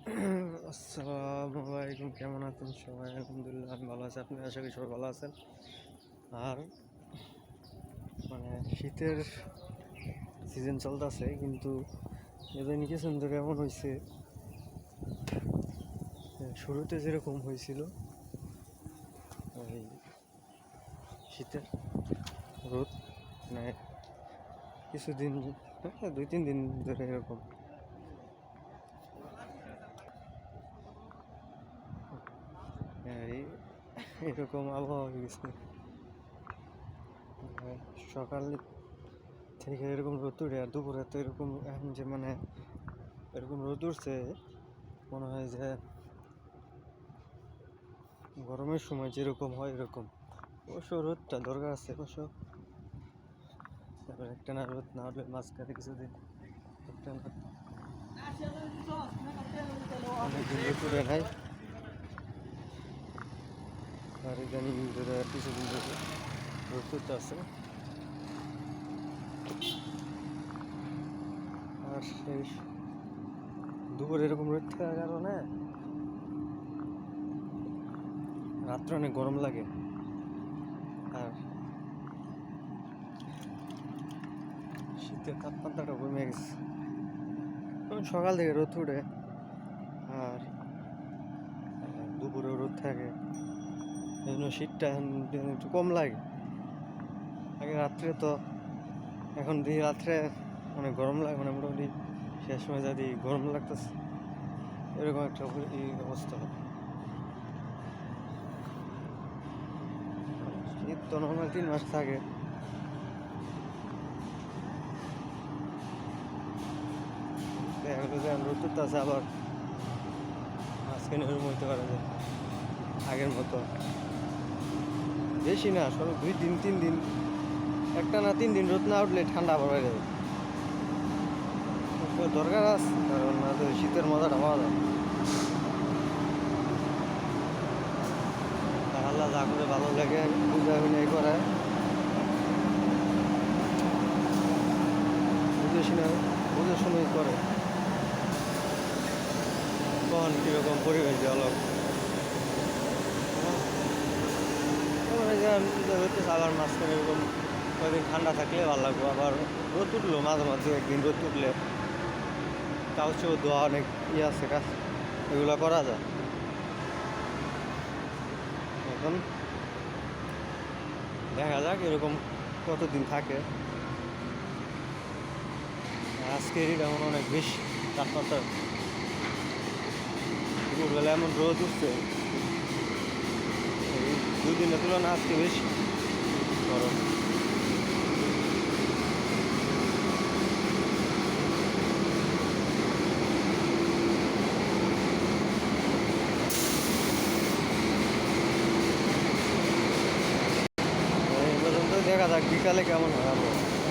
আসসালামু আলাইকুম, কেমন আছেন সবাই? আলহামদুলিল্লাহ আমি ভালো আছি। আপনি আশা করি সবাই ভালো আছেন। আর শীতের সিজন চলতেছে, কিন্তু এদের কিছুদিন ধরে এমন হয়েছে, শুরুতে যেরকম হয়েছিল ওই শীতের রোদ, মানে কিছুদিন 2-3 দিন ধরে এরকম এরকম আবহাওয়া হয়ে গেছে। সকাল থেকে এরকম রোদ উঠে, আর দুপুরে তো এরকম এখন যে এরকম রোদ উঠছে, মনে হয় যে গরমের সময় যেরকম হয় এরকম। অবশ্য রোদটা দরকার আছে, অবশ্য একটা না রোদ না হলে মাঝখানে কিছুদিন একটা না অনেকদিন রোদ উঠে নাই। আর ইদানিং ধরে কিছুদিন ধরে রোদ উঠতে আছে। আর সেই দুপুরে এরকম রোদ থাকার কারণে রাত্রে অনেক গরম লাগে। আর শীতের তাপমাত্রাটা কমে গেছে, সকাল থেকে রোদ উঠে আর দুপুরে রোদ থাকে, এই জন্য শীতটা একটু কম লাগে। আগে রাত্রে তো, এখন দেখি রাত্রে অনেক গরম লাগে, মোটামুটি শেষ সময় যদি গরম লাগতেছে, এরকম একটা অবস্থা হয়। শীত তো নর্মাল 3 মাস থাকে। দেখা গেলো যে রোদ উঠতেছে, আবার মাঝখানে এরকম হইতে পারে যে আগের মতো বেশি না, সব 2 দিন 3 দিন, একটা না 3 দিন রোদ না উঠলে ঠান্ডা আবার হয়ে যাবে। দরকার আছে, কারণ না তো শীতের মজাটা পাওয়া যায়। আল্লাহ যা করে ভালো লাগে বুঝা শুনে করে, বুঝে শুনে করে। কখন কীরকম পরিবেশ অলগ আবার মাঝখানে এরকম কয়েকদিন ঠান্ডা থাকলে ভালো লাগবে। আবার রোদ উঠলো মাঝে মাঝে, একদিন রোদ উঠলে কাউচেও ধোয়া অনেক আছে, কাজ এগুলো করা যায়। এখন দেখা যাক এরকম কতদিন থাকে। আজকের এমন অনেক বেশি তাপমাত্রা, দুপুরবেলা এমন রোদ উঠছে, এই 2 দিনের তুলনায় আজকে বেশি গরম। এই পর্যন্ত দেখা যাক বিকালে কেমন হয় আবহাওয়া।